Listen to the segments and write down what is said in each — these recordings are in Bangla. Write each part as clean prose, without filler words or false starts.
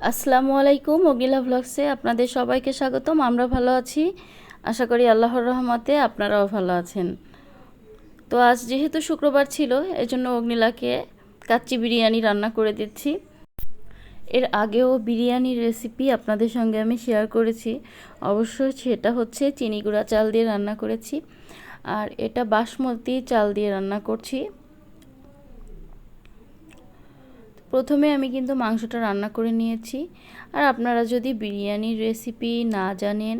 আসসালামু আলাইকুম, অগ্নিলা ভ্লগসে আপনাদের সবাইকে স্বাগতম। আমরা ভালো আছি, আশা করি আল্লাহর রহমতে আপনারাও ভালো আছেন। তো আজ যেহেতু শুক্রবার ছিল, এজন্য অগ্নিলাকে কাচ্চি বিরিয়ানি রান্না করে দিচ্ছি। এর আগেও বিরিয়ানির রেসিপি আপনাদের সঙ্গে আমি শেয়ার করেছি, অবশ্যই সেটা হচ্ছে চিনি গুঁড়া চাল দিয়ে রান্না করেছি, আর এটা বাসমতি চাল দিয়ে রান্না করছি। প্রথমে আমি কিন্তু মাংসটা রান্না করে নিয়েছি। আর আপনারা যদি বিরিয়ানির রেসিপি না জানেন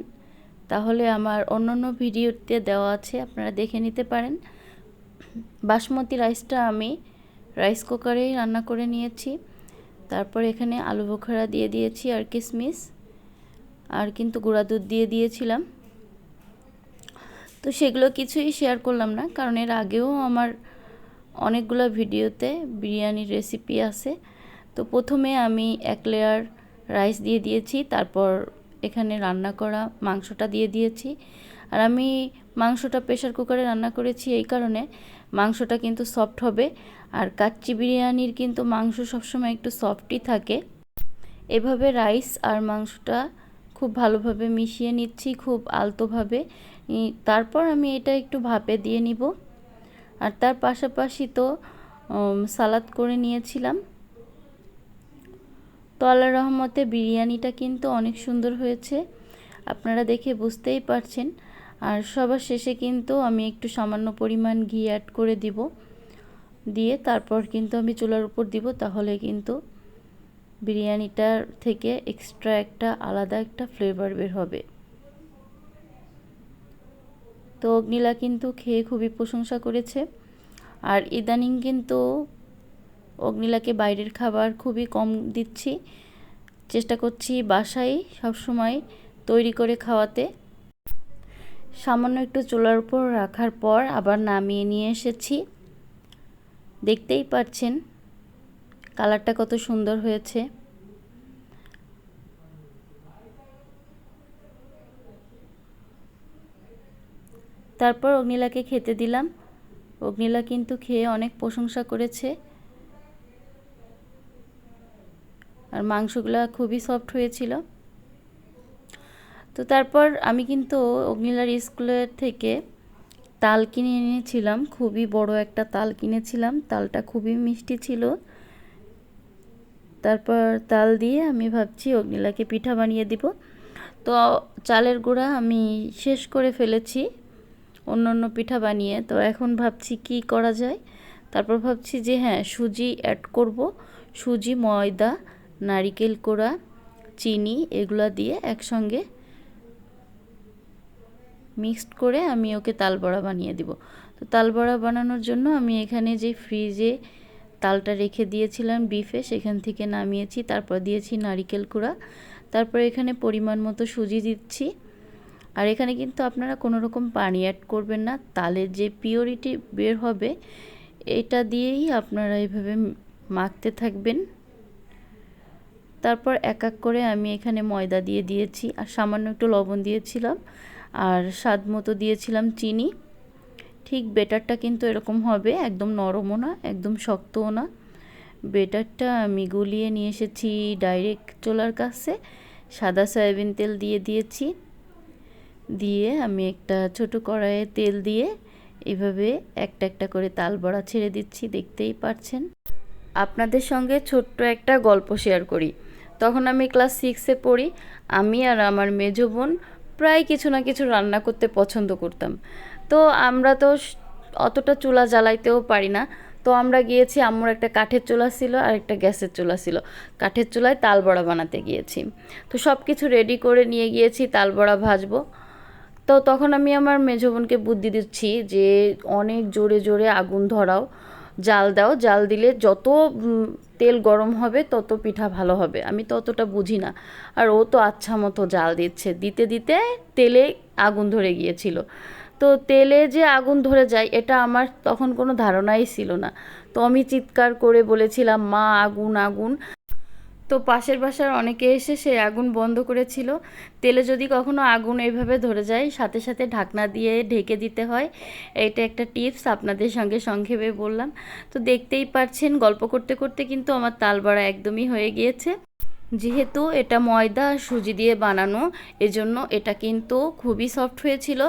তাহলে আমার অন্যান্য ভিডিওতে দেওয়া আছে, আপনারা দেখে নিতে পারেন। বাসমতি রাইসটা আমি রাইস কুকারেই রান্না করে নিয়েছি। তারপর এখানে আলু বোখরা দিয়ে দিয়েছি আর কিশমিশ, আর কিন্তু গুঁড়া দুধ দিয়ে দিয়েছিলাম। তো সেগুলো কিছুই শেয়ার করলাম না, কারণ এর আগেও আমার অনেকগুলো ভিডিওতে বিরিয়ানির রেসিপি আছে। তো প্রথমে আমি এক লেয়ার রাইস দিয়ে দিয়েছি, তারপর এখানে রান্না করা মাংসটা দিয়ে দিয়েছি। আর আমি মাংসটা প্রেশার কুকারে রান্না করেছি এই কারণে মাংসটা কিন্তু সফট হবে, আর কাচ্চি বিরিয়ানির কিন্তু মাংস সবসময় একটু সফটই থাকে। এভাবে রাইস আর মাংসটা খুব ভালোভাবে মিশিয়ে নিচ্ছি, খুব আলতোভাবে। তারপর আমি এটা একটু ভাপে দিয়ে নিব। আর তার পাশাপাশি তো সালাদ করে নিয়েছিলাম। তো আল্লাহর রহমতে বিরিয়ানিটা কিন্তু অনেক সুন্দর হয়েছে, আপনারা দেখে বুঝতেই পারছেন। আর সবার শেষে কিন্তু আমি একটু সামান্য পরিমাণ ঘি অ্যাড করে দিব, দিয়ে তারপর কিন্তু আমি চুলার উপর দিব, তাহলে কিন্তু বিরিয়ানিটার থেকে এক্সট্রা একটা আলাদা একটা ফ্লেভার বের হবে। তো অগ্নিলা কিন্তু খেয়ে খুবই প্রশংসা করেছে। আর ইদানিং কিন্তু অগ্নিলাকে বাইরের খাবার খুবই কম দিচ্ছি, চেষ্টা করছি বাসায় সবসময় তৈরি করে খাওয়াতে। সামান্য একটু চুলার উপর রাখার পর আবার নামিয়ে নিয়ে এসেছি। দেখতেই পাচ্ছেন কালারটা কত সুন্দর হয়েছে। তারপর অগ্নিলাকে খেতে দিলাম। অগ্নিলা কিন্তু খেয়ে অনেক প্রশংসা করেছে। আর মাংসগুলো খুবই সফট হয়েছিল। তো তারপর আমি কিন্তু অগ্নিলার স্কুলের থেকে তাল কিনে এনেছিলাম, খুবই বড় একটা তাল কিনেছিলাম, তালটা খুবই মিষ্টি ছিল। তারপর তাল দিয়ে আমি ভাবছি অগ্নিলাকে পিঠা বানিয়ে দিব। তো চালের গুঁড়া আমি শেষ করে ফেলেছি অন্য অন্য পিঠা বানিয়ে। তো এখন ভাবছি কি করা যায়। তারপর ভাবছি যে হ্যাঁ, সুজি অ্যাড করব। সুজি, ময়দা, নারিকেল কোড়া, চিনি এগুলা দিয়ে একসঙ্গে মিক্সড করে আমি ওকে তালবড়া বানিয়ে দিব। তো তালবড়া বানানোর জন্য আমি এখানে যে ফ্রিজে তালটা রেখে দিয়েছিলাম বিফে, সেখান থেকে নামিয়েছি। তারপর দিয়েছি নারিকেল কুড়া, তারপর এখানে পরিমাণ মতো সুজি দিচ্ছি। আর এখানে কিন্তু আপনারা কোনো রকম পানি অ্যাড করবেন না, তালের যে পিওরিটি বের হবে এটা দিয়েই আপনারা এইভাবে মাখতে থাকবেন। তারপর এক এক করে আমি এখানে ময়দা দিয়ে দিয়েছি, আর সামান্য একটু লবণ দিয়েছিলাম, আর স্বাদ মতো দিয়েছিলাম চিনি। ঠিক বেটারটা কিন্তু এরকম হবে, একদম নরমও না একদম শক্তও না। বেটারটা আমি গুলিয়ে নিয়ে এসেছি ডাইরেক্ট চুলার কাছে, সাদা সয়াবিন তেল দিয়ে দিয়েছি। দিয়ে আমি একটা ছোট কড়াইয়ে তেল দিয়ে এভাবে একটা একটা করে তাল বড়া ছেড়ে দিচ্ছি, দেখতেই পাচ্ছেন। আপনাদের সঙ্গে ছোট্ট একটা গল্প শেয়ার করি। তখন আমি ক্লাস 6-এ পড়ি। আমি আর আমার মেজো বোন প্রায় কিছু না কিছু রান্না করতে পছন্দ করতাম। তো আমরা তো অতটা চুলা জ্বালাইতেও পারি না। তো আমরা গিয়েছি, আম্মুর একটা কাঠের চুলা ছিল আর একটা গ্যাসের চুলা ছিল। কাঠের চুলায় তাল বড়া বানাতে গিয়েছি। তো সব কিছু রেডি করে নিয়ে গিয়েছি তাল বড়া ভাজবো। তো তখন আমি আমার মেজো বোনকে বুদ্ধি দিচ্ছি যে অনেক জোরে জোরে আগুন ধরাও, জাল দাও, জাল দিলে যত তেল গরম হবে তত পিঠা ভালো হবে। আমি তো অতটা বুঝি না, আর ও তো আচ্ছা মতো জাল দিচ্ছে, দিতে দিতে তেলে আগুন ধরে গিয়েছিল। তো তেলে যে আগুন ধরে যায় এটা আমার তখন কোনো ধারণাই ছিল না। তো আমি চিৎকার করে বলেছিলাম, মা আগুন আগুন। তো পাশের বাসার অনেকে এসে সেই আগুন বন্ধ করেছিল। তেলে যদি কখনো আগুন এইভাবে ধরে যায় সাথে সাথে ঢাকনা দিয়ে ঢেকে দিতে হয়। এটা একটা টিপস আপনাদের সঙ্গে সংক্ষেপে বললাম। তো দেখতেই পাচ্ছেন গল্প করতে করতে কিন্তু আমার তাল বড়া একদমই হয়ে গিয়েছে। যেহেতু এটা ময়দা আর সুজি দিয়ে বানানো, এজন্য এটা কিন্তু খুবই সফট হয়েছিল।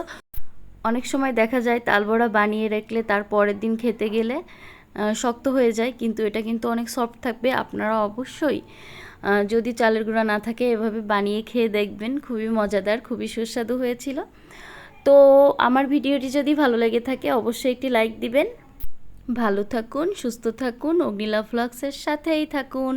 অনেক সময় দেখা যায় তালবড়া বানিয়ে রাখলে তার পরের দিন খেতে গেলে শক্ত হয়ে যায়, কিন্তু এটা কিন্তু অনেক সফট থাকবে। আপনারা অবশ্যই যদি চালের গুঁড়া না থাকে এভাবে বানিয়ে খেয়ে দেখবেন, খুবই মজাদার, খুবই সুস্বাদু হয়েছিল। তো আমার ভিডিওটি যদি ভালো লেগে থাকে অবশ্যই একটি লাইক দিবেন। ভালো থাকুন, সুস্থ থাকুন, অগ্নিলা ভ্লগসের সাথেই থাকুন।